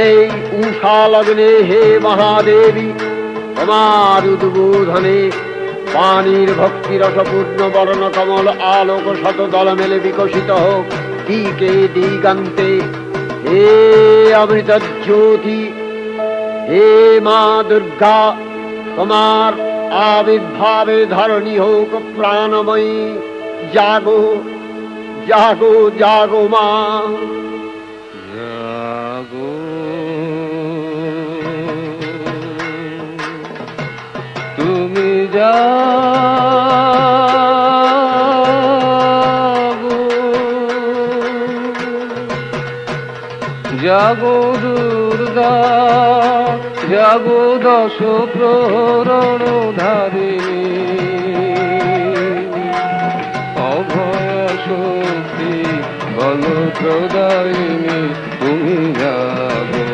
এই উষা লগ্নে হে মহাদেবী, তোমার উদ্বোধনে পানির ভক্তি রসপূর্ণ বর্ণ কমল আলোক শত দল মেলে বিকশিত হোক দিকে দিগান্তে। হে অমৃত জ্যোতি, হে মা দুর্গা, তোমার আবির্ভাবে ধরণী হোক প্রাণময়ী। জাগো জাগো জাগো মা, জাগো তুমি জাগো, জাগো দুর্গা, জাগো দশ প্রহরণ ধারিণী, অভয় শক্তি বল প্রদায়িনী, তুমি জাগো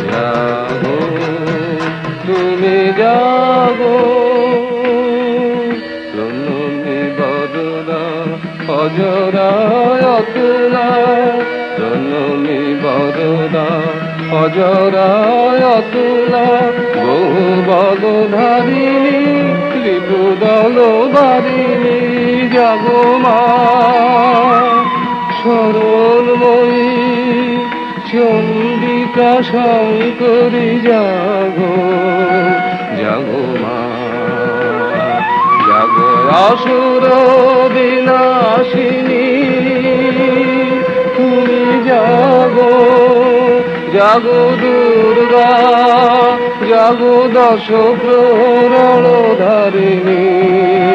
জাগো তুমি জাগো। প্রণমী বদনা অজরায় অতুলা, প্রণমী বদনা অজরায় অতুলা, বহু বলধারিণী ত্রিপুদল বারিণী, জাগো মা সরলময়ী চন্ডিকা শঙ্করী, জাগো জাগো মা, জাগো আসুর বিনাশিনী, তুমি জাগো জাগো দুর্গা, জাগো দশ প্রহরণ ধারিণী।